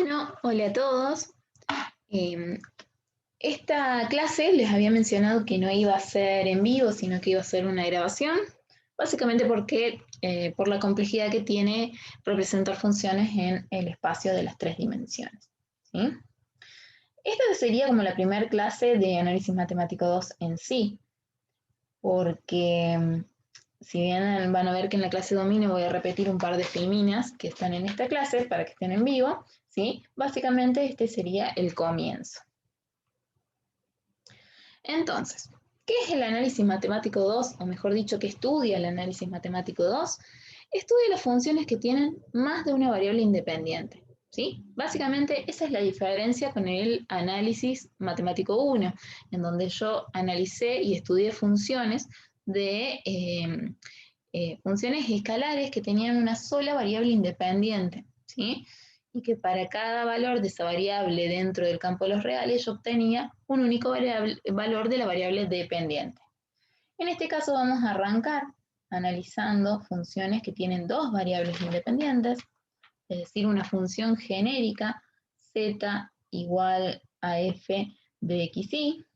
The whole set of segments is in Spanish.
Bueno, hola a todos. Em, Esta clase les había mencionado que no iba a ser en vivo, sino que iba a ser una grabación, básicamente porque por la complejidad que tiene representar funciones en el espacio de las tres dimensiones. ¿Sí? Esta sería como la primera clase de análisis matemático 2 en sí, porque si bien van a ver que en la clase dominio voy a repetir un par de filminas que están en esta clase para que estén en vivo, ¿sí? Básicamente este sería el comienzo. Entonces, ¿qué es el análisis matemático 2? O mejor dicho, ¿qué estudia el análisis matemático 2? Estudia las funciones que tienen más de una variable independiente. ¿Sí? Básicamente esa es la diferencia con el análisis matemático 1, en donde yo analicé y estudié funciones de funciones escalares que tenían una sola variable independiente, ¿sí? Y que para cada valor de esa variable dentro del campo de los reales yo obtenía un único valor de la variable dependiente. En este caso vamos a arrancar analizando funciones que tienen dos variables independientes, es decir, una función genérica z igual a f de xy,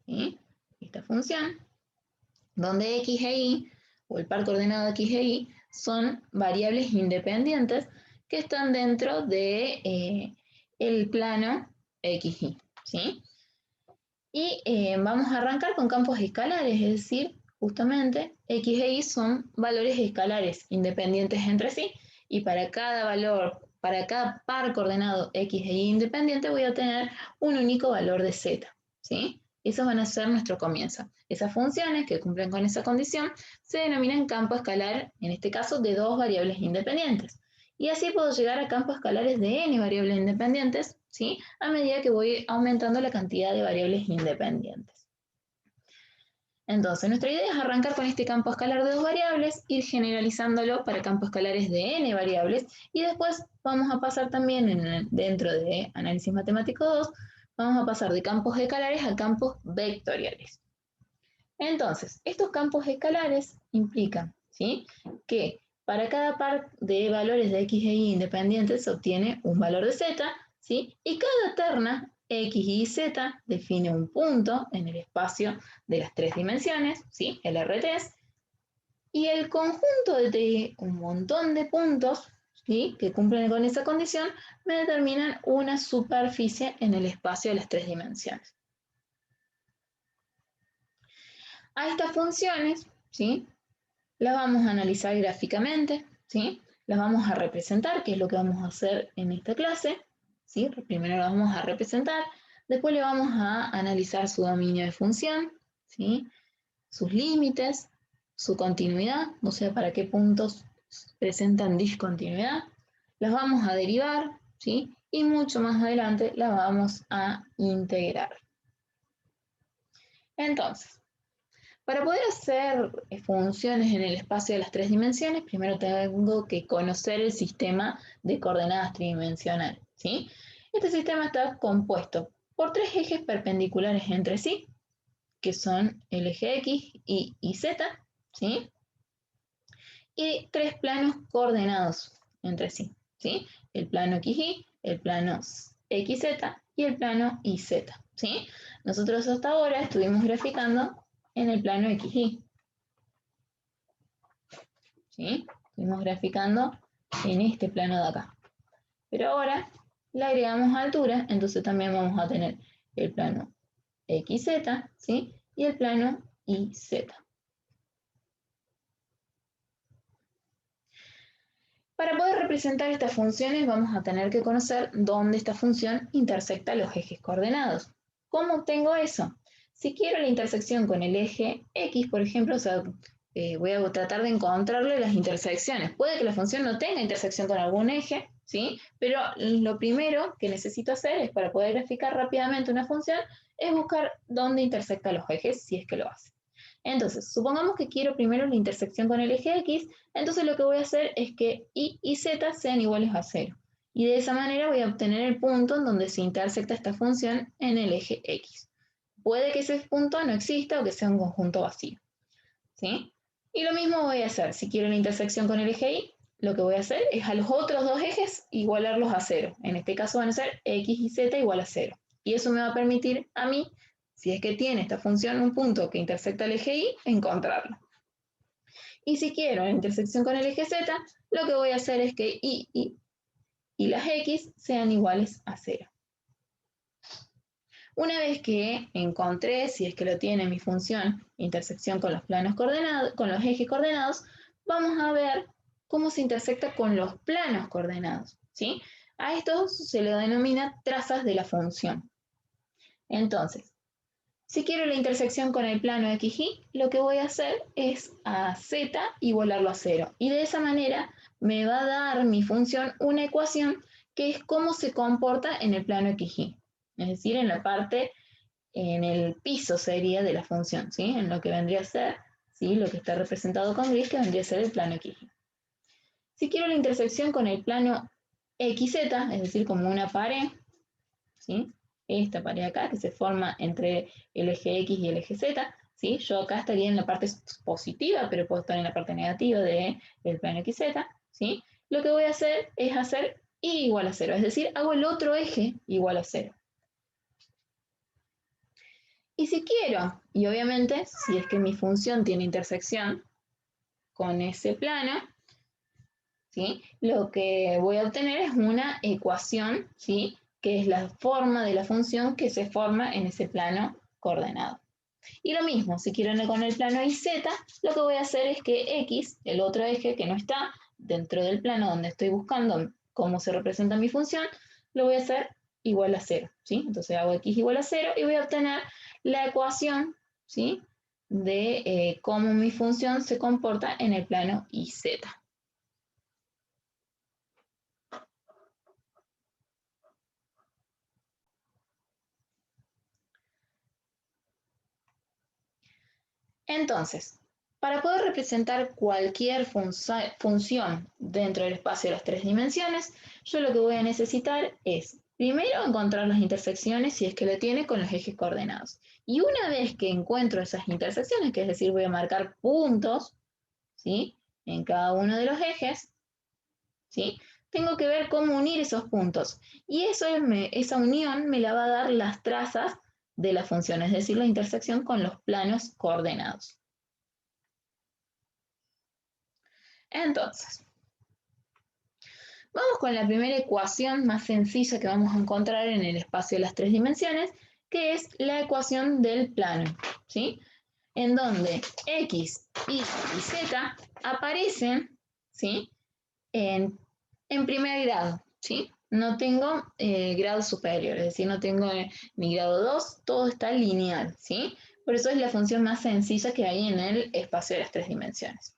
¿sí? Esta función, donde x e y, o el par coordenado x e y, son variables independientes que están dentro de el plano xy, ¿sí? Y vamos a arrancar con campos escalares, es decir, justamente x e y son valores escalares independientes entre sí, y para cada valor, para cada par coordenado x e y independiente voy a tener un único valor de z, ¿sí? Esos van a ser nuestro comienzo. Esas funciones que cumplen con esa condición se denominan campo escalar, en este caso de dos variables independientes. Y así puedo llegar a campos escalares de n variables independientes, ¿sí? A medida que voy aumentando la cantidad de variables independientes. Entonces, nuestra idea es arrancar con este campo escalar de dos variables, ir generalizándolo para campos escalares de n variables, y después vamos a pasar también dentro de análisis matemático 2, vamos a pasar de campos escalares a campos vectoriales. Entonces, estos campos escalares implican, ¿sí?, que para cada par de valores de x e y independientes se obtiene un valor de z, ¿sí? Y cada terna x, y, z define un punto en el espacio de las tres dimensiones, ¿sí?, el RTs, y el conjunto de un montón de puntos, ¿sí?, que cumplen con esa condición me determinan una superficie en el espacio de las tres dimensiones. A estas funciones, ¿sí?, las vamos a analizar gráficamente, ¿sí? Las vamos a representar, que es lo que vamos a hacer en esta clase, ¿sí? Primero las vamos a representar, después le vamos a analizar su dominio de función, ¿sí?, sus límites, su continuidad, o sea, para qué puntos presentan discontinuidad, las vamos a derivar, ¿sí?, y mucho más adelante las vamos a integrar. Entonces, para poder hacer funciones en el espacio de las tres dimensiones, primero tengo que conocer el sistema de coordenadas tridimensional, ¿sí? Este sistema está compuesto por tres ejes perpendiculares entre sí, que son el eje X, Y Z, ¿sí? Y tres planos coordenados entre sí, ¿sí? El plano XY, el plano XZ y el plano YZ, ¿sí? Nosotros hasta ahora estuvimos graficando en el plano XY, ¿sí? Estuvimos graficando en este plano de acá. Pero ahora le agregamos altura, entonces también vamos a tener el plano XZ, ¿sí?, y el plano YZ. Para poder representar estas funciones vamos a tener que conocer dónde esta función intersecta los ejes coordenados. ¿Cómo obtengo eso? Si quiero la intersección con el eje X, por ejemplo, o sea, voy a tratar de encontrarle las intersecciones. Puede que la función no tenga intersección con algún eje, ¿sí? Pero lo primero que necesito hacer es, para poder graficar rápidamente una función, es buscar dónde intersecta los ejes, si es que lo hace. Entonces, supongamos que quiero primero la intersección con el eje X, entonces lo que voy a hacer es que Y y Z sean iguales a 0. Y de esa manera voy a obtener el punto en donde se intersecta esta función en el eje X. Puede que ese punto no exista o que sea un conjunto vacío, ¿sí? Y lo mismo voy a hacer. Si quiero la intersección con el eje Y, lo que voy a hacer es a los otros dos ejes igualarlos a 0. En este caso van a ser x y z igual a 0. Y eso me va a permitir a mí, si es que tiene esta función un punto que intersecta el eje Y, encontrarlo. Y si quiero la intersección con el eje z, lo que voy a hacer es que y las x sean iguales a 0. Una vez que encontré, si es que lo tiene mi función, intersección con los planos coordenados, con los ejes coordenados, vamos a ver cómo se intersecta con los planos coordenados, ¿sí? A estos se le denomina trazas de la función. Entonces, si quiero la intersección con el plano XY, lo que voy a hacer es a Z igualarlo a 0. Y de esa manera me va a dar mi función una ecuación que es cómo se comporta en el plano XY. Es decir, en la parte, en el piso sería de la función, ¿sí? En lo que vendría a ser, ¿sí? Lo que está representado con gris, que vendría a ser el plano XY. Si quiero la intersección con el plano XZ, es decir, como una pared, ¿sí? Esta pared acá que se forma entre el eje X y el eje Z, ¿sí? Yo acá estaría en la parte positiva, pero puedo estar en la parte negativa del plano XZ, ¿sí? Lo que voy a hacer es hacer Y igual a 0, es decir, hago el otro eje igual a 0. Y si quiero, y obviamente, si es que mi función tiene intersección con ese plano, ¿sí? Lo que voy a obtener es una ecuación, ¿sí? Que es la forma de la función que se forma en ese plano coordenado. Y lo mismo, si quiero con el plano YZ, lo que voy a hacer es que X, el otro eje que no está dentro del plano donde estoy buscando cómo se representa mi función, lo voy a hacer igual a 0, ¿sí? Entonces hago X igual a 0 y voy a obtener la ecuación, ¿sí? De cómo mi función se comporta en el plano YZ. Entonces, para poder representar cualquier función dentro del espacio de las tres dimensiones, yo lo que voy a necesitar es, primero, encontrar las intersecciones, si es que lo tiene, con los ejes coordenados. Y una vez que encuentro esas intersecciones, que es decir, voy a marcar puntos, ¿sí? En cada uno de los ejes, ¿sí? Tengo que ver cómo unir esos puntos. Y esa unión me la va a dar las trazas de la función, es decir, la intersección con los planos coordenados. Entonces, vamos con la primera ecuación más sencilla que vamos a encontrar en el espacio de las tres dimensiones, que es la ecuación del plano, ¿sí? En donde X, Y y Z aparecen, ¿sí? En primer grado, ¿sí? No tengo grado superior, es decir, no tengo ni grado 2, todo está lineal, ¿sí? Por eso es la función más sencilla que hay en el espacio de las tres dimensiones.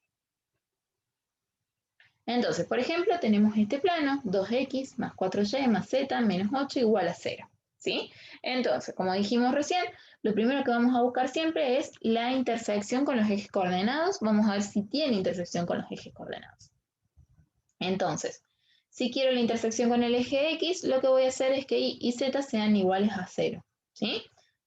Entonces, por ejemplo, tenemos este plano, 2x más 4y más z menos 8 igual a 0, ¿sí? Entonces, como dijimos recién, lo primero que vamos a buscar siempre es la intersección con los ejes coordenados. Vamos a ver si tiene intersección con los ejes coordenados. Entonces, si quiero la intersección con el eje x, lo que voy a hacer es que y y z sean iguales a 0, ¿sí?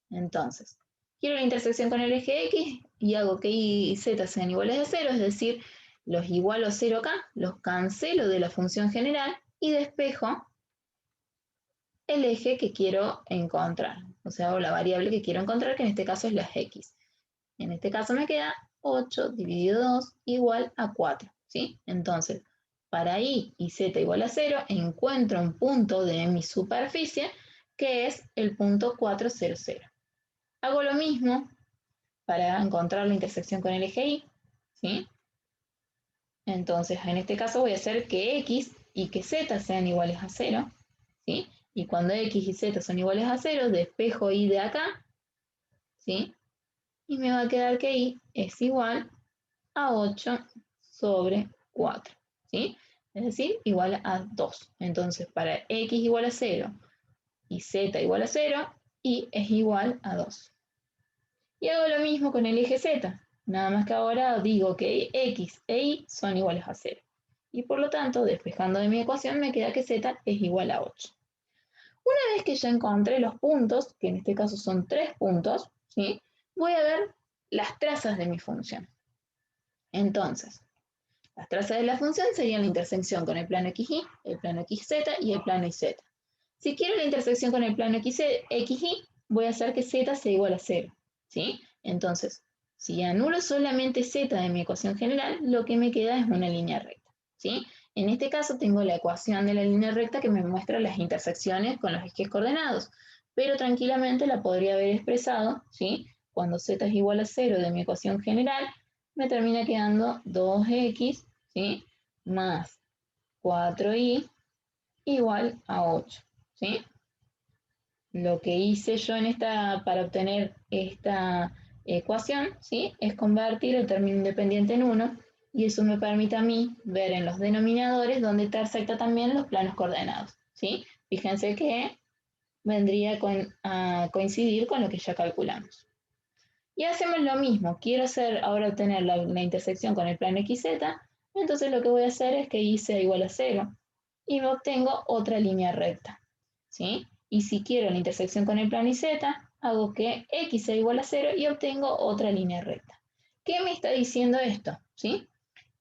Entonces, quiero la intersección con el eje x y hago que y y z sean iguales a 0, es decir, los igualo a 0 acá, los cancelo de la función general y despejo el eje que quiero encontrar, o sea, o la variable que quiero encontrar, que en este caso es la x. En este caso me queda 8 dividido 2 igual a 4, ¿sí? Entonces, para y y z igual a 0, encuentro un punto de mi superficie que es el punto 4, 0, 0. Hago lo mismo para encontrar la intersección con el eje y, ¿sí? Entonces, en este caso voy a hacer que x y que z sean iguales a 0, ¿sí? Y cuando x y z son iguales a 0, despejo y de acá, ¿sí? Y me va a quedar que y es igual a 8 sobre 4, ¿sí? Es decir, igual a 2. Entonces, para x igual a 0 y z igual a 0, y es igual a 2. Y hago lo mismo con el eje z. Nada más que ahora digo que x e y son iguales a 0. Y por lo tanto, despejando de mi ecuación, me queda que z es igual a 8. Una vez que ya encontré los puntos, que en este caso son 3 puntos, ¿sí? Voy a ver las trazas de mi función. Entonces, las trazas de la función serían la intersección con el plano XY, el plano XZ y el plano YZ. Si quiero la intersección con el plano XY, voy a hacer que Z sea igual a 0, ¿sí? Entonces, si anulo solamente Z de mi ecuación general, lo que me queda es una línea recta, ¿sí? En este caso tengo la ecuación de la línea recta que me muestra las intersecciones con los ejes coordenados, pero tranquilamente la podría haber expresado, ¿sí? Cuando Z es igual a 0 de mi ecuación general, me termina quedando 2x, ¿sí? Más 4y igual a 8, ¿sí? Lo que hice yo para obtener esta ecuación, ¿sí? Es convertir el término independiente en 1 y eso me permite a mí ver en los denominadores donde intersecta también los planos coordenados, ¿sí? Fíjense que vendría a coincidir con lo que ya calculamos. Y hacemos lo mismo, quiero ahora obtener la intersección con el plano XZ, entonces lo que voy a hacer es que y sea igual a 0 y me obtengo otra línea recta, ¿sí? Y si quiero la intersección con el plano YZ, hago que X sea igual a 0 y obtengo otra línea recta. ¿Qué me está diciendo esto? ¿Sí?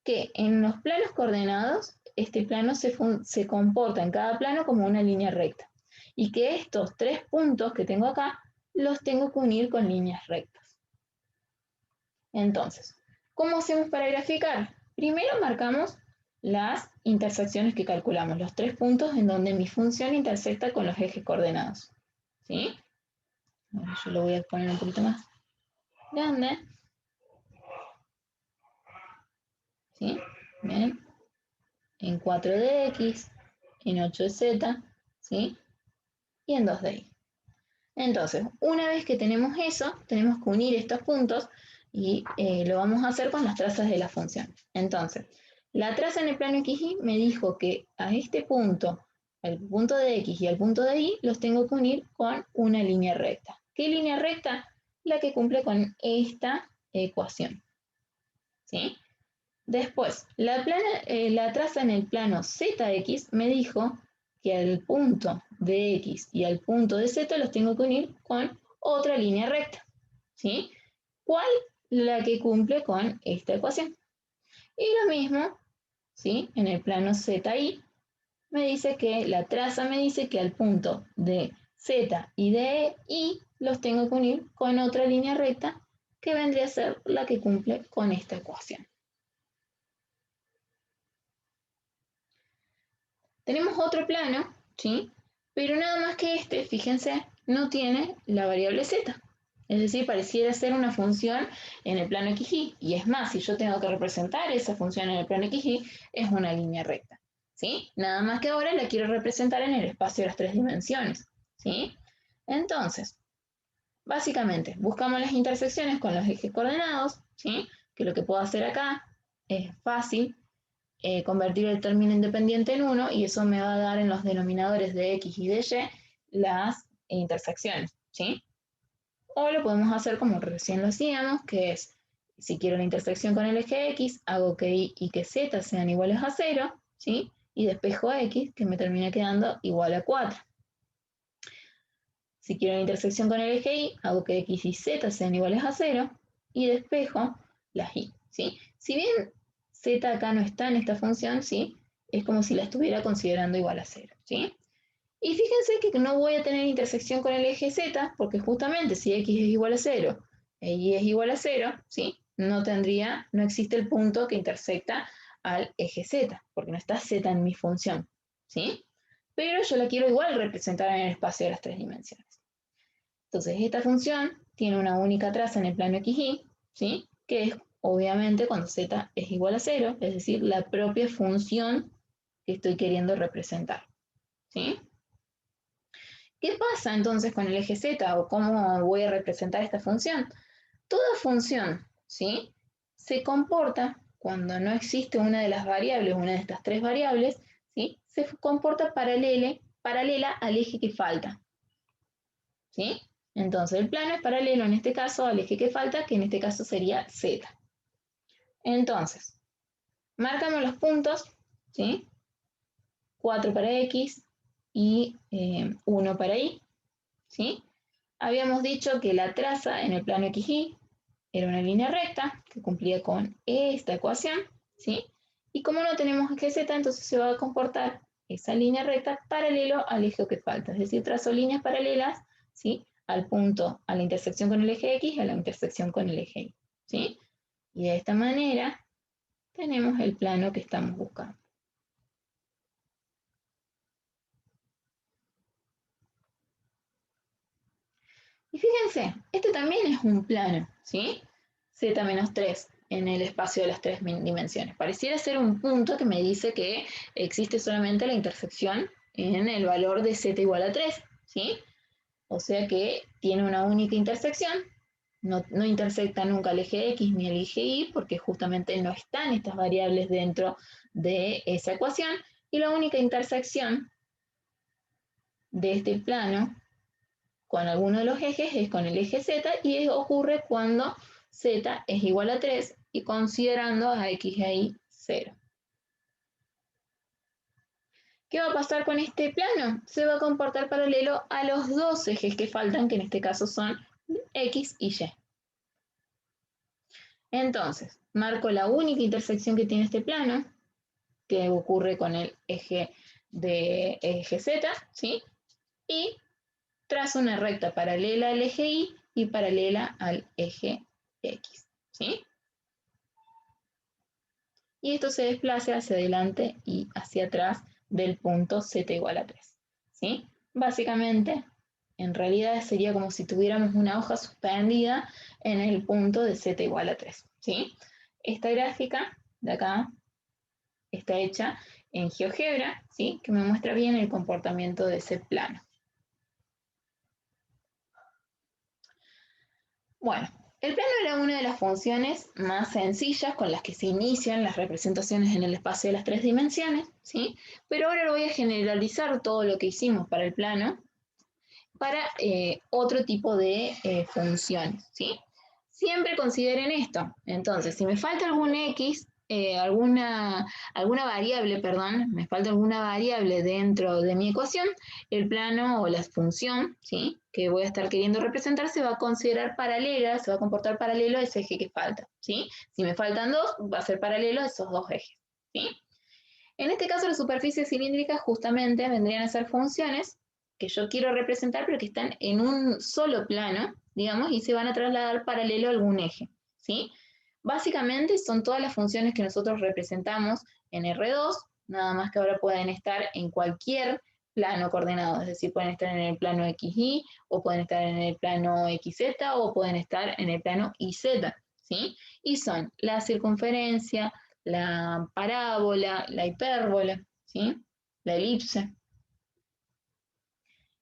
Que en los planos coordenados, este plano se comporta en cada plano como una línea recta. Y que estos 3 puntos que tengo acá, los tengo que unir con líneas rectas. Entonces, ¿cómo hacemos para graficar? Primero marcamos las intersecciones que calculamos, los 3 puntos en donde mi función intersecta con los ejes coordenados, ¿sí? Ahora yo lo voy a poner un poquito más grande, ¿sí? ¿Ven? En 4 de X, en 8 de Z, ¿sí? Y en 2 de Y. Entonces, una vez que tenemos eso, tenemos que unir estos puntos y lo vamos a hacer con las trazas de la función. Entonces, la traza en el plano XY me dijo que a este punto, al punto de X y al punto de Y, los tengo que unir con una línea recta. ¿Qué línea recta? La que cumple con esta ecuación, ¿sí? Después, la traza en el plano ZX me dijo que al punto de X y al punto de Z los tengo que unir con otra línea recta, ¿sí? ¿Cuál? La que cumple con esta ecuación. Y lo mismo, ¿sí? En el plano ZY me dice que la traza me dice que al punto de Z y de Y los tengo que unir con otra línea recta que vendría a ser la que cumple con esta ecuación. Tenemos otro plano, ¿sí? Pero nada más que este, fíjense, no tiene la variable z. Es decir, pareciera ser una función en el plano XY. Y es más, si yo tengo que representar esa función en el plano XY, es una línea recta, ¿sí? Nada más que ahora la quiero representar en el espacio de las 3 dimensiones, ¿sí? Entonces, básicamente, buscamos las intersecciones con los ejes coordenados, ¿sí? Que lo que puedo hacer acá es fácil, convertir el término independiente en 1 y eso me va a dar en los denominadores de X y de Y las intersecciones, ¿sí? O lo podemos hacer como recién lo hacíamos, que es, si quiero la intersección con el eje X, hago que Y y que Z sean iguales a 0, ¿sí? Y despejo X, que me termina quedando igual a 4. Si quiero la intersección con el eje Y, hago que X y Z sean iguales a 0 y despejo las Y, ¿sí? Si bien Z acá no está en esta función, ¿sí? Es como si la estuviera considerando igual a 0, ¿sí? Y fíjense que no voy a tener intersección con el eje Z, porque justamente si X es igual a 0 e Y es igual a 0, ¿sí? No existe el punto que intersecta al eje Z, porque no está Z en mi función, ¿sí? Pero yo la quiero igual representar en el espacio de las 3 dimensiones. Entonces, esta función tiene una única traza en el plano XY, ¿sí? Que es obviamente cuando z es igual a 0, es decir, la propia función que estoy queriendo representar, ¿sí? ¿Qué pasa entonces con el eje z o cómo voy a representar esta función? Toda función, ¿sí? Se comporta cuando no existe una de las variables, una de estas 3 variables, ¿sí? Se comporta paralela al eje que falta, ¿sí? Entonces el plano es paralelo en este caso al eje que falta, que en este caso sería z. Entonces, marcamos los puntos, ¿sí? 4 para x y 1 para y, ¿sí? Habíamos dicho que la traza en el plano XY era una línea recta, que cumplía con esta ecuación, ¿sí? Y como no tenemos eje Z, entonces se va a comportar esa línea recta paralelo al eje que falta, es decir, trazo líneas paralelas, ¿sí? Al punto, a la intersección con el eje X y a la intersección con el eje Y, ¿sí? Y de esta manera tenemos el plano que estamos buscando. Y fíjense, este también es un plano, ¿sí? Z-3 en el espacio de las tres dimensiones. Pareciera ser un punto que me dice que existe solamente la intersección en el valor de z igual a 3, ¿sí? O sea que tiene una única intersección, no intersecta nunca el eje X ni el eje Y, porque justamente no están estas variables dentro de esa ecuación, y la única intersección de este plano con alguno de los ejes es con el eje Z, y ocurre cuando Z es igual a 3 y considerando a X e Y 0. ¿Qué va a pasar con este plano? Se va a comportar paralelo a los dos ejes que faltan, que en este caso son X y Y. Entonces, marco la única intersección que tiene este plano, que ocurre con el eje de eje Z, ¿sí? Y trazo una recta paralela al eje Y y paralela al eje X, ¿sí? Y esto se desplaza hacia adelante y hacia atrás del punto Z igual a 3, ¿sí? Básicamente, en realidad sería como si tuviéramos una hoja suspendida en el punto de Z igual a 3, ¿sí? Esta gráfica de acá está hecha en GeoGebra, ¿sí? Que me muestra bien el comportamiento de ese plano. Bueno, el plano era una de las funciones más sencillas con las que se inician las representaciones en el espacio de las tres dimensiones, ¿sí? Pero ahora lo voy a generalizar todo lo que hicimos para el plano para otro tipo de funciones, ¿sí? Siempre consideren esto. Entonces, si me falta algún X, alguna variable, perdón, me falta alguna variable dentro de mi ecuación, el plano o la función, ¿sí? Que voy a estar queriendo representar se va a considerar paralela, se va a comportar paralelo a ese eje que falta, ¿sí? Si me faltan dos, va a ser paralelo a esos dos ejes, ¿sí? En este caso, las superficies cilíndricas justamente vendrían a ser funciones que yo quiero representar, pero que están en un solo plano, digamos, y se van a trasladar paralelo a algún eje, ¿sí? Básicamente son todas las funciones que nosotros representamos en R2, nada más que ahora pueden estar en cualquier plano coordenado, es decir, pueden estar en el plano XY, o pueden estar en el plano XZ, o pueden estar en el plano YZ, ¿sí? Y son la circunferencia, la parábola, la hipérbola, ¿sí? La elipse.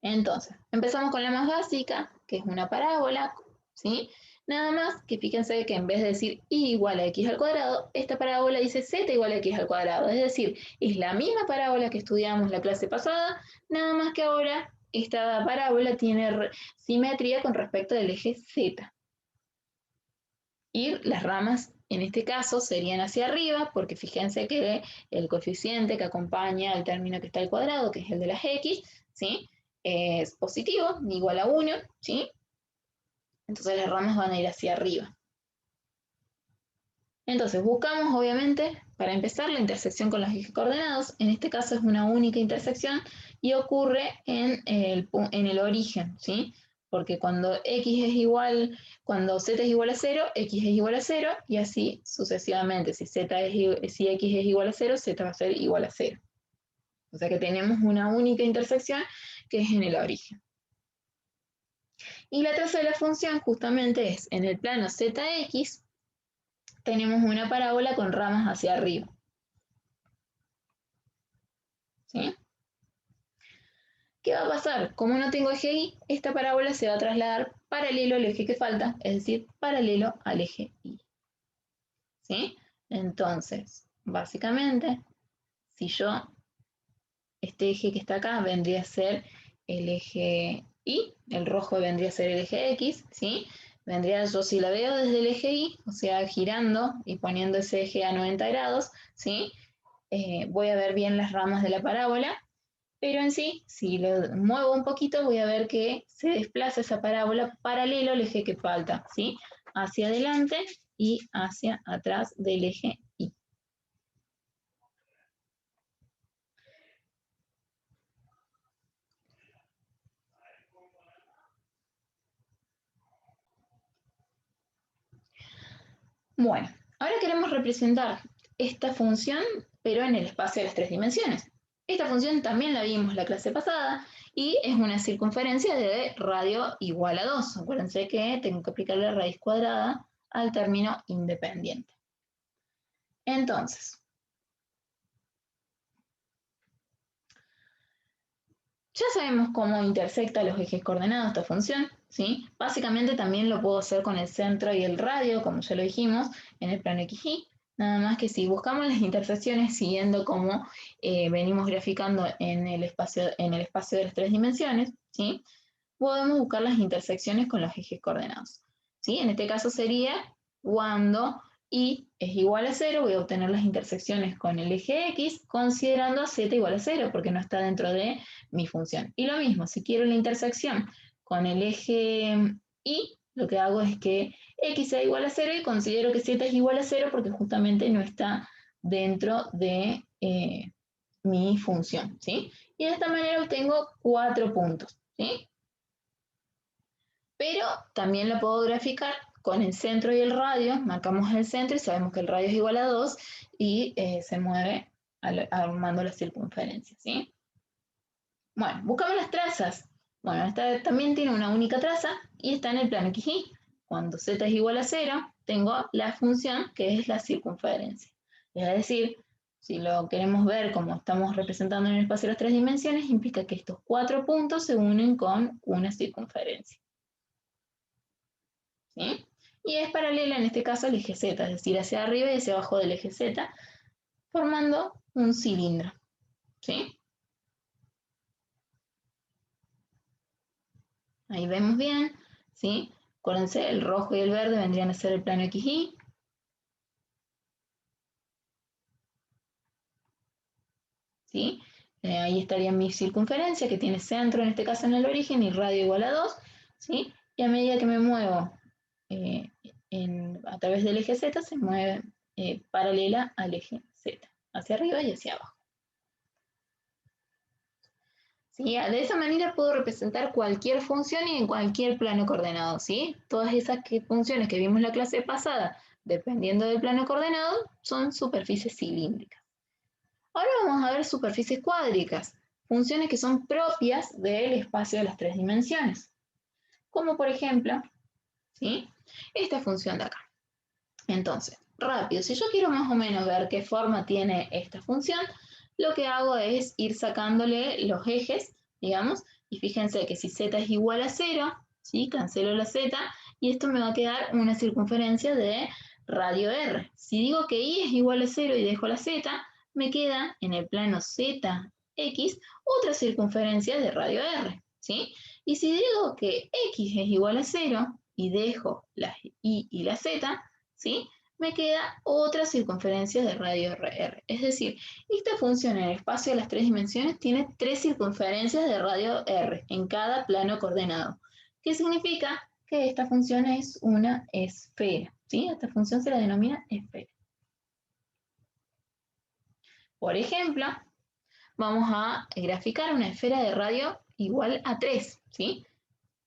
Entonces, empezamos con la más básica, que es una parábola, ¿sí? Nada más que fíjense que en vez de decir y igual a x al cuadrado, esta parábola dice z igual a x al cuadrado. Es decir, es la misma parábola que estudiamos la clase pasada, nada más que ahora esta parábola tiene simetría con respecto del eje z. Y las ramas en este caso serían hacia arriba, porque fíjense que el coeficiente que acompaña al término que está al cuadrado, que es el de las x, ¿sí? Es positivo, igual a 1, ¿sí? Entonces las ramas van a ir hacia arriba. Entonces buscamos, obviamente, para empezar, la intersección con los ejes coordenados. En este caso es una única intersección y ocurre en el origen, ¿sí? Porque cuando x es igual, cuando z es igual a 0, x es igual a 0, y así sucesivamente. Si si x es igual a 0, z va a ser igual a 0. O sea que tenemos una única intersección que es en el origen. Y la tercera función justamente es en el plano zx, tenemos una parábola con ramas hacia arriba, ¿sí? ¿Qué va a pasar? Como no tengo eje Y, esta parábola se va a trasladar paralelo al eje que falta, es decir, paralelo al eje Y, ¿sí? Entonces, básicamente, si yo, este eje que está acá vendría a ser el eje Y, el rojo vendría a ser el eje X, ¿sí? Vendría, yo si la veo desde el eje Y, o sea, girando y poniendo ese eje a 90 grados, ¿sí? Voy a ver bien las ramas de la parábola, pero en sí, si lo muevo un poquito, voy a ver que se desplaza esa parábola paralelo al eje que falta, ¿sí? Hacia adelante y hacia atrás del eje Y. Bueno, ahora queremos representar esta función, pero en el espacio de las tres dimensiones. Esta función también la vimos la clase pasada y es una circunferencia de radio igual a 2. Acuérdense que tengo que aplicar la raíz cuadrada al término independiente. Entonces, ya sabemos cómo intersecta los ejes coordenados esta función, ¿sí? Básicamente también lo puedo hacer con el centro y el radio, como ya lo dijimos, en el plano XY. Nada más que si buscamos las intersecciones siguiendo como venimos graficando en el espacio de las tres dimensiones, ¿sí? Podemos buscar las intersecciones con los ejes coordenados, ¿sí? En este caso sería cuando y es igual a 0, voy a obtener las intersecciones con el eje X, considerando a z igual a 0, porque no está dentro de mi función. Y lo mismo, si quiero la intersección con el eje Y, lo que hago es que X sea igual a 0 y considero que z es igual a 0 porque justamente no está dentro de mi función, ¿sí? Y de esta manera obtengo 4 puntos, ¿sí? Pero también lo puedo graficar con el centro y el radio. Marcamos el centro y sabemos que el radio es igual a 2 y se mueve armando la circunferencia, ¿sí? Bueno, buscamos las trazas. Bueno, esta también tiene una única traza y está en el plano XY. Cuando z es igual a 0, tengo la función que es la circunferencia. Es decir, si lo queremos ver como estamos representando en el espacio de las tres dimensiones, implica que estos 4 puntos se unen con una circunferencia, ¿sí? Y es paralela en este caso al eje Z, es decir, hacia arriba y hacia abajo del eje Z, formando un cilindro, ¿sí? Ahí vemos bien, ¿sí? Acuérdense, el rojo y el verde vendrían a ser el plano XY. ¿Sí? Ahí estaría mi circunferencia, que tiene centro, en este caso en el origen, y radio igual a 2, ¿sí? Y a medida que me muevo eh, a través del eje Z, se mueve paralela al eje Z, hacia arriba y hacia abajo. ¿Sí? De esa manera puedo representar cualquier función y en cualquier plano coordenado, ¿sí? Todas esas funciones que vimos en la clase pasada, dependiendo del plano coordenado, son superficies cilíndricas. Ahora vamos a ver superficies cuádricas, funciones que son propias del espacio de las tres dimensiones. Como por ejemplo, ¿sí? Esta función de acá. Entonces, rápido, si yo quiero más o menos ver qué forma tiene esta función, lo que hago es ir sacándole los ejes, digamos, y fíjense que si z es igual a 0, ¿sí? Cancelo la z, y esto me va a quedar una circunferencia de radio r. Si digo que y es igual a 0 y dejo la z, me queda en el plano zx otra circunferencia de radio r, ¿sí? Y si digo que x es igual a 0 y dejo la y la z, ¿sí? Me queda otra circunferencia de radio r. Es decir, esta función en el espacio de las tres dimensiones tiene 3 circunferencias de radio r en cada plano coordenado. ¿Qué significa? Que esta función es una esfera, ¿sí? Esta función se la denomina esfera. Por ejemplo, vamos a graficar una esfera de radio igual a 3, ¿sí?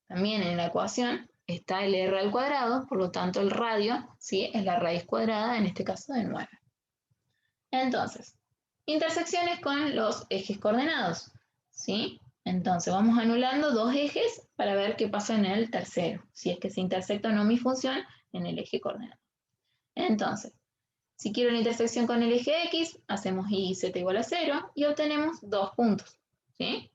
También en la ecuación está el r al cuadrado, por lo tanto el radio, ¿sí? Es la raíz cuadrada, en este caso de 9. Entonces, intersecciones con los ejes coordenados, ¿sí? Entonces vamos anulando 2 ejes para ver qué pasa en el tercero, si es que se intersecta o no mi función en el eje coordenado. Entonces, si quiero una intersección con el eje X, hacemos y z igual a 0 y obtenemos 2 puntos, ¿sí?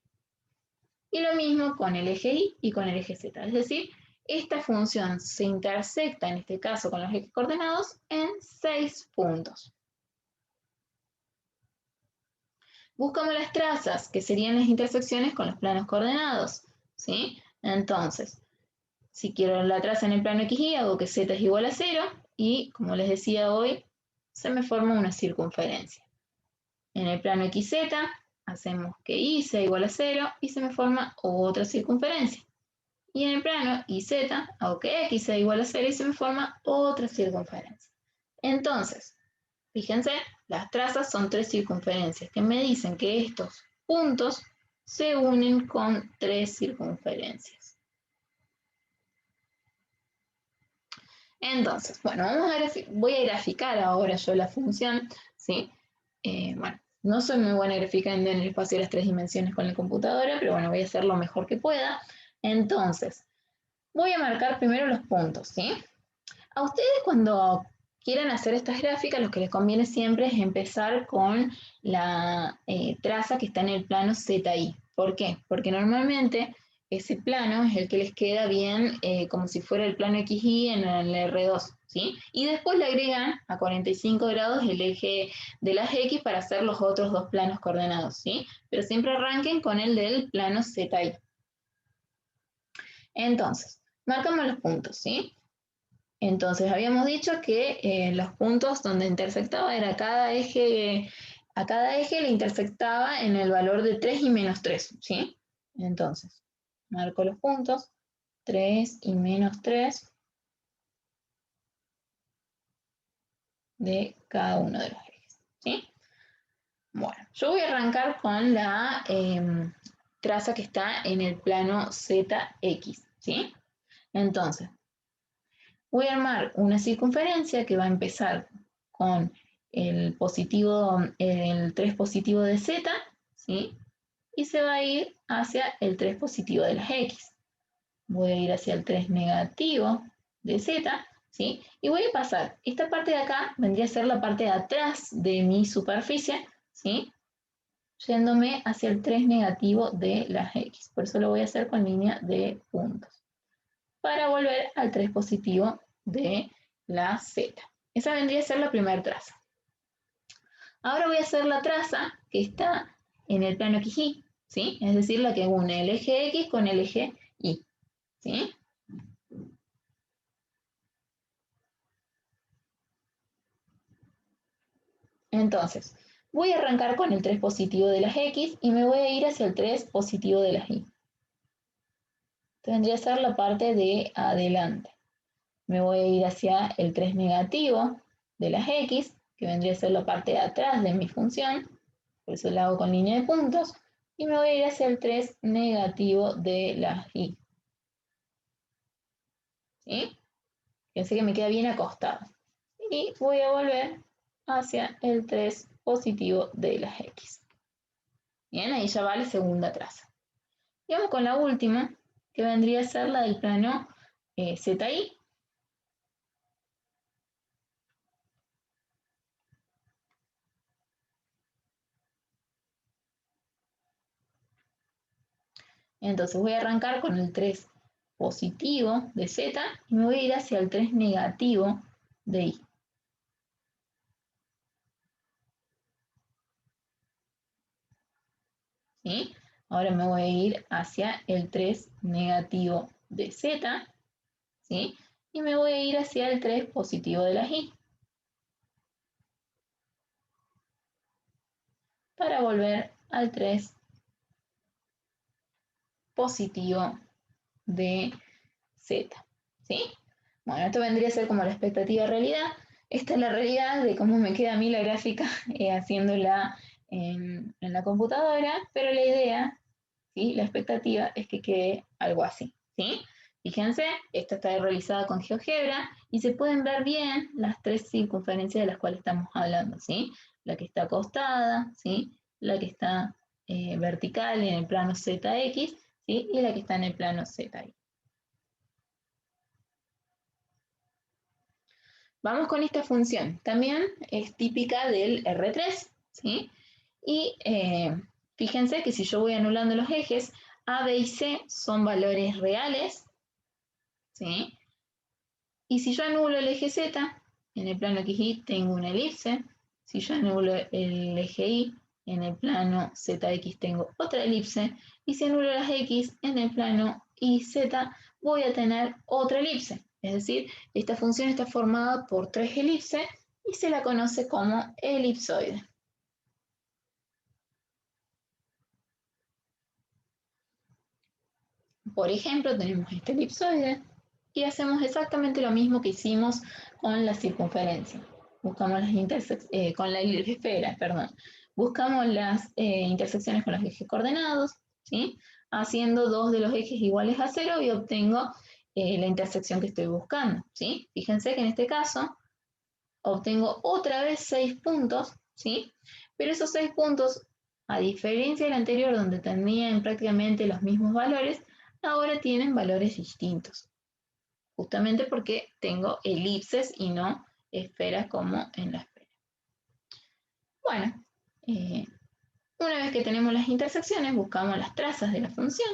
Y lo mismo con el eje Y y con el eje Z, es decir, esta función se intersecta en este caso con los ejes coordenados en 6 puntos. Buscamos las trazas, que serían las intersecciones con los planos coordenados, ¿sí? Entonces, si quiero la traza en el plano XY, hago que Z es igual a 0 y, como les decía hoy, se me forma una circunferencia. En el plano XZ, hacemos que Y sea igual a 0 y se me forma otra circunferencia. Y en el plano YZ, aunque X sea igual a 0, y se me forma otra circunferencia. Entonces, fíjense, las trazas son tres circunferencias que me dicen que estos puntos se unen con tres circunferencias. Entonces, bueno, voy a graficar ahora yo la función, ¿sí? Bueno, no soy muy buena graficando en el espacio de las tres dimensiones con la computadora, pero bueno, voy a hacer lo mejor que pueda. Entonces, voy a marcar primero los puntos, ¿sí? A ustedes cuando quieran hacer estas gráficas, lo que les conviene siempre es empezar con la traza que está en el plano ZI. ¿Por qué? Porque normalmente ese plano es el que les queda bien como si fuera el plano XY en el R2, ¿sí? Y después le agregan a 45 grados el eje de las X para hacer los otros dos planos coordenados, ¿sí? Pero siempre arranquen con el del plano ZI. Entonces, marcamos los puntos, ¿sí? Entonces, habíamos dicho que los puntos donde intersectaba era a cada eje le intersectaba en el valor de 3 y menos 3, ¿sí? Entonces, marco los puntos, 3 y menos 3 de cada uno de los ejes, ¿sí? Bueno, yo voy a arrancar con la traza que está en el plano ZX, ¿sí? Entonces, voy a armar una circunferencia que va a empezar con el 3 positivo de Z, ¿sí? Y se va a ir hacia el 3 positivo de las X. Voy a ir hacia el 3 negativo de Z, ¿sí? Y voy a pasar, esta parte de acá vendría a ser la parte de atrás de mi superficie, ¿sí? Yéndome hacia el 3 negativo de las X. Por eso lo voy a hacer con línea de puntos. Para volver al 3 positivo de la Z. Esa vendría a ser la primera traza. Ahora voy a hacer la traza que está en el plano XY, ¿sí? Es decir, la que une el eje X con el eje Y, ¿sí? Entonces, voy a arrancar con el 3 positivo de las X y me voy a ir hacia el 3 positivo de las Y. Tendría que ser la parte de adelante. Me voy a ir hacia el 3 negativo de las X, que vendría a ser la parte de atrás de mi función, por eso la hago con línea de puntos, y me voy a ir hacia el 3 negativo de las Y. ¿Sí? Fíjense que me queda bien acostado. Y voy a volver hacia el 3 positivo de las X. Bien, ahí ya va la segunda traza. Y vamos con la última, que vendría a ser la del plano ZI. Entonces voy a arrancar con el 3 positivo de Z y me voy a ir hacia el 3 negativo de Y. ¿Sí? Ahora me voy a ir hacia el 3 negativo de Z, ¿sí? Y me voy a ir hacia el 3 positivo de las Y. Para volver al 3 positivo de Z, ¿sí? Bueno, esto vendría a ser como la expectativa realidad. Esta es la realidad de cómo me queda a mí la gráfica haciéndola en la computadora, pero la idea, ¿sí? La expectativa es que quede algo así, ¿sí? Fíjense, esta está realizada con GeoGebra y se pueden ver bien las tres circunferencias de las cuales estamos hablando, ¿sí? La que está acostada, ¿sí? La que está vertical en el plano ZX, ¿sí? Y la que está en el plano ZY. Vamos con esta función. También es típica del R3, ¿sí? Y fíjense que si yo voy anulando los ejes, A, B y C son valores reales, ¿sí? Y si yo anulo el eje Z, en el plano XY tengo una elipse. Si yo anulo el eje Y, en el plano ZX tengo otra elipse. Y si anulo las X, en el plano YZ voy a tener otra elipse. Es decir, esta función está formada por tres elipses y se la conoce como elipsoide. Por ejemplo, tenemos este elipsoide y hacemos exactamente lo mismo que hicimos con la circunferencia. Buscamos con la esfera, perdón. Buscamos las intersecciones con los ejes coordenados, ¿sí? Haciendo dos de los ejes iguales a 0 y obtengo la intersección que estoy buscando, ¿sí? Fíjense que en este caso obtengo otra vez 6 puntos, ¿sí? Pero esos 6 puntos, a diferencia del anterior donde tenían prácticamente los mismos valores, ahora tienen valores distintos, justamente porque tengo elipses y no esferas como en la esfera. Bueno, una vez que tenemos las intersecciones, buscamos las trazas de la función,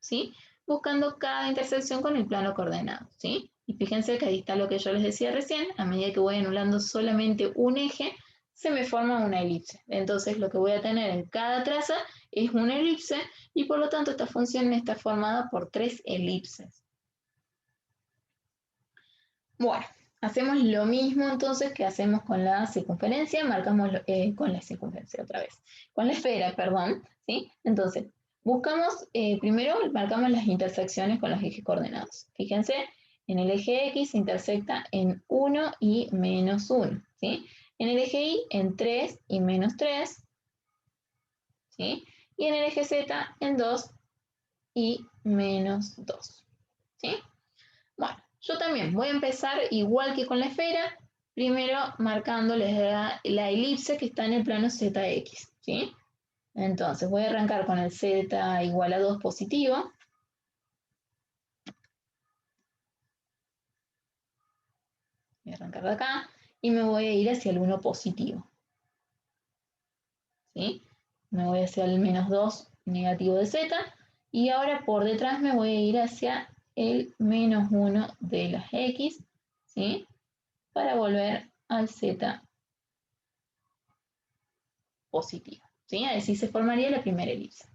¿sí? Buscando cada intersección con el plano coordenado, ¿sí? Y fíjense que ahí está lo que yo les decía recién, a medida que voy anulando solamente un eje, se me forma una elipse. Entonces lo que voy a tener en cada traza es una elipse y por lo tanto esta función está formada por 3 elipses. Bueno, hacemos lo mismo entonces que hacemos con la circunferencia, marcamos con la circunferencia otra vez, con la esfera, perdón, ¿sí? Entonces, buscamos, primero marcamos las intersecciones con los ejes coordenados. Fíjense, en el eje X se intersecta en 1 y menos 1, ¿sí? En el eje Y en 3 y menos 3, ¿sí? Y en el eje Z en 2 y menos 2, ¿sí? Bueno, yo también voy a empezar igual que con la esfera, primero marcándoles la elipse que está en el plano ZX, ¿sí? Entonces voy a arrancar con el Z igual a 2 positivo. Voy a arrancar de acá y me voy a ir hacia el 1 positivo, ¿sí? Me voy hacia el menos 2 negativo de Z y ahora por detrás me voy a ir hacia el menos 1 de las X, ¿sí? Para volver al Z positivo, ¿sí? Así se formaría la primera elipse.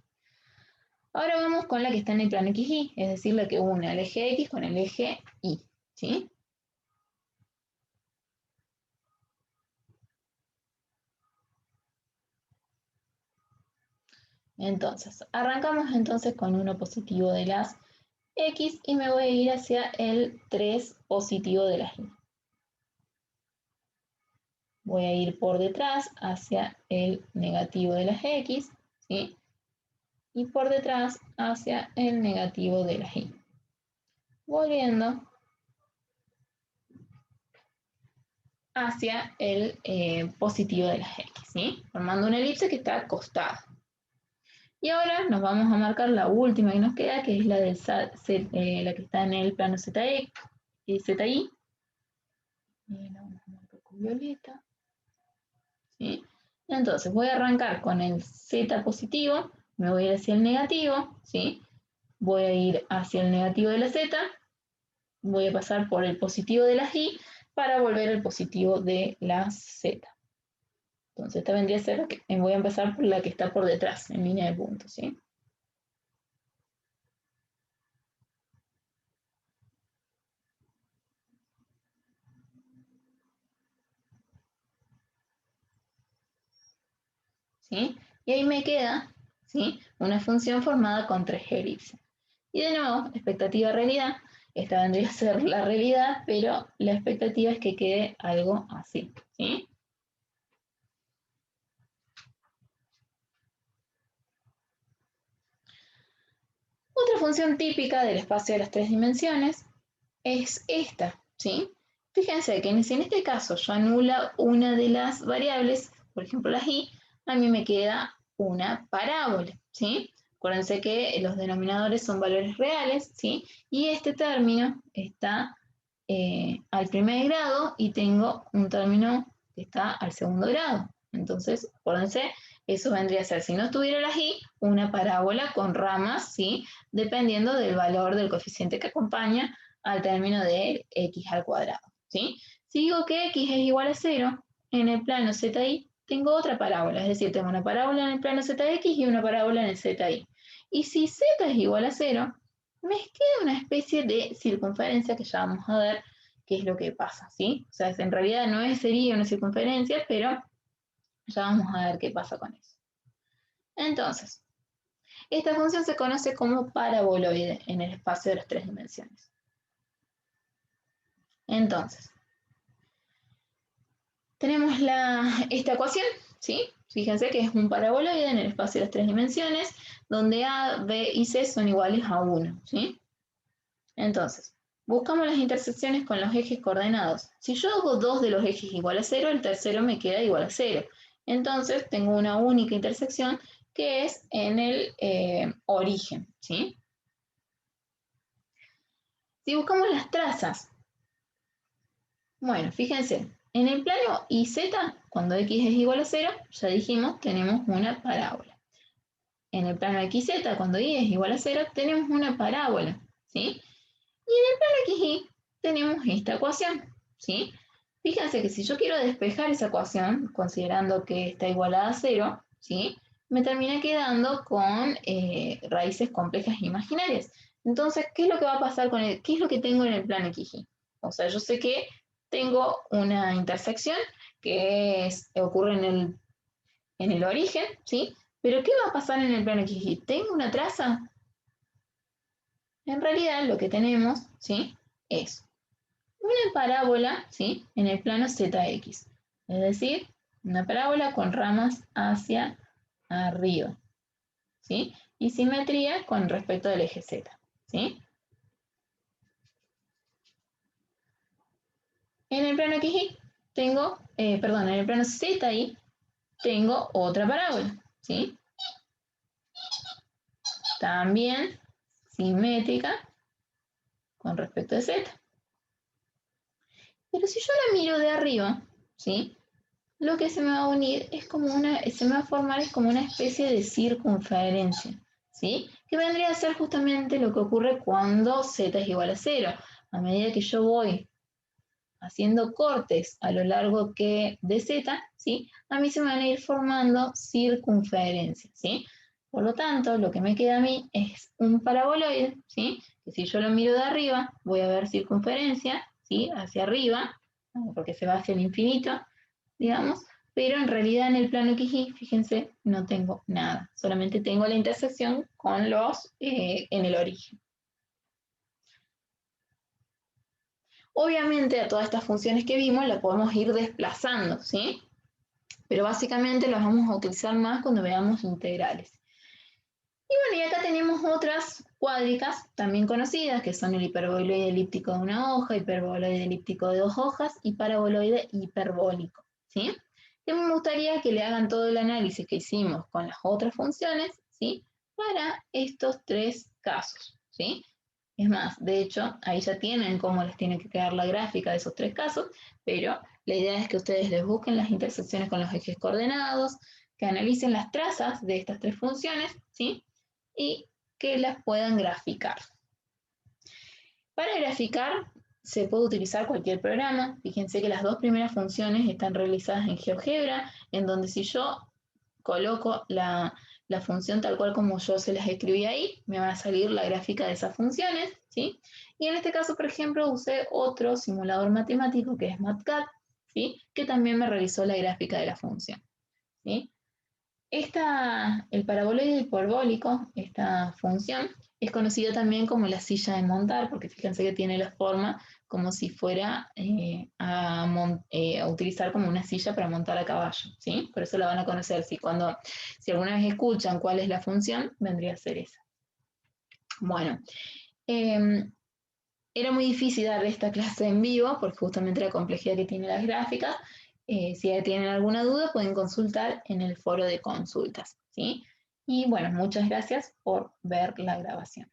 Ahora vamos con la que está en el plano XY, es decir, la que une al eje X con el eje Y, ¿sí? Entonces, arrancamos entonces con 1 positivo de las X y me voy a ir hacia el 3 positivo de las Y. Voy a ir por detrás hacia el negativo de las X, ¿sí? Y por detrás hacia el negativo de las Y. Volviendo hacia el positivo de las X, ¿sí? Formando una elipse que está acostada. Y ahora nos vamos a marcar la última que nos queda, que es la, la que está en el plano ZI. ZI. La vamos a marcar con violeta, ¿sí? Entonces voy a arrancar con el Z positivo, me voy a ir hacia el negativo, ¿sí? Voy a ir hacia el negativo de la Z, voy a pasar por el positivo de las Y para volver al positivo de la Z. Entonces esta vendría a ser, voy a empezar por la que está por detrás, en línea de puntos, ¿sí? ¿Sí? Y ahí me queda, ¿sí? Una función formada con 3 elipses. Y de nuevo, expectativa realidad. Esta vendría a ser la realidad, pero la expectativa es que quede algo así, ¿sí? Otra función típica del espacio de las 3 dimensiones es esta, ¿sí? Fíjense que si en este caso yo anula una de las variables, por ejemplo las y, a mí me queda una parábola, ¿sí? Acuérdense que los denominadores son valores reales, ¿sí? Y este término está al primer grado y tengo un término que está al segundo grado. Entonces, acuérdense, eso vendría a ser, si no estuviera las y, una parábola con ramas, ¿sí? Dependiendo del valor del coeficiente que acompaña al término de x al cuadrado, ¿sí? Si digo que x es igual a 0, en el plano ZI tengo otra parábola, es decir, tengo una parábola en el plano ZX y una parábola en el ZI. Y si z es igual a 0, me queda una especie de circunferencia que ya vamos a ver qué es lo que pasa, ¿sí? O sea, en realidad no sería una circunferencia, pero ya vamos a ver qué pasa con eso. Entonces, Esta función se conoce como paraboloide en el espacio de las 3 dimensiones. Entonces, tenemos esta ecuación, ¿sí? Fíjense que es un paraboloide en el espacio de las 3 dimensiones, donde A, B y C son iguales a 1, ¿sí? Entonces, buscamos las intersecciones con los ejes coordenados. Si yo hago 2 de los ejes igual a 0, el tercero me queda igual a 0. Entonces, tengo una única intersección que es en el origen, ¿sí? Si buscamos las trazas, bueno, fíjense, en el plano YZ, cuando x es igual a 0, ya dijimos, tenemos una parábola. En el plano XZ, cuando y es igual a 0, tenemos una parábola, ¿sí? Y en el plano XY tenemos esta ecuación, ¿sí? Fíjense que si yo quiero despejar esa ecuación, considerando que está igualada a 0, ¿sí? Me termina quedando con raíces complejas imaginarias. Entonces, ¿qué es lo que va a pasar con qué es lo que tengo en el plano XY? O sea, yo sé que tengo una intersección que ocurre en el origen, ¿sí? Pero ¿qué va a pasar en el plano XY? ¿Tengo una traza? En realidad lo que tenemos, ¿sí? Es una parábola, ¿sí? En el plano ZX. Es decir, una parábola con ramas hacia arriba, ¿sí? Y simetría con respecto al eje Z, ¿sí? En el plano XY tengo, perdón, en el plano ZY tengo otra parábola, ¿sí? También simétrica con respecto a Z. Pero si yo la miro de arriba, ¿sí? Lo que se me va a unir es como se me va a formar es como una especie de circunferencia, ¿sí? Que vendría a ser justamente lo que ocurre cuando z es igual a 0. A medida que yo voy haciendo cortes a lo largo de z, ¿sí? A mí se me van a ir formando circunferencias, ¿sí? Por lo tanto, lo que me queda a mí es un paraboloide, ¿sí? Que si yo lo miro de arriba, voy a ver circunferencia, ¿sí? Hacia arriba, porque se va hacia el infinito, digamos, pero en realidad en el plano XY, fíjense, no tengo nada, solamente tengo la intersección con los en el origen. Obviamente a todas estas funciones que vimos las podemos ir desplazando, ¿sí? Pero básicamente las vamos a utilizar más cuando veamos integrales. Y bueno, y acá tenemos otras cuádricas también conocidas, que son el hiperboloide elíptico de una hoja, hiperboloide elíptico de 2 hojas y paraboloide hiperbólico, ¿sí? Y me gustaría que le hagan todo el análisis que hicimos con las otras funciones, ¿sí? Para estos 3 casos, ¿sí? Es más, de hecho, ahí ya tienen cómo les tiene que quedar la gráfica de esos 3 casos, pero la idea es que ustedes les busquen las intersecciones con los ejes coordenados, que analicen las trazas de estas 3 funciones, ¿sí? Y que las puedan graficar. Para graficar se puede utilizar cualquier programa. Fíjense que las 2 primeras funciones están realizadas en GeoGebra, en donde si yo coloco la función tal cual como yo se las escribí ahí, me va a salir la gráfica de esas funciones, ¿sí? Y en este caso, por ejemplo, usé otro simulador matemático que es MATCAD, ¿sí? Que también me realizó la gráfica de la función, ¿sí? El paraboloide hiperbólico, esta función, es conocida también como la silla de montar, porque fíjense que tiene la forma como si fuera a utilizar como una silla para montar a caballo, ¿sí? Por eso la van a conocer. Si alguna vez escuchan cuál es la función, vendría a ser esa. Bueno, era muy difícil dar esta clase en vivo, porque justamente la complejidad que tiene las gráficas. Si tienen alguna duda, pueden consultar en el foro de consultas, ¿sí? Y bueno, muchas gracias por ver la grabación.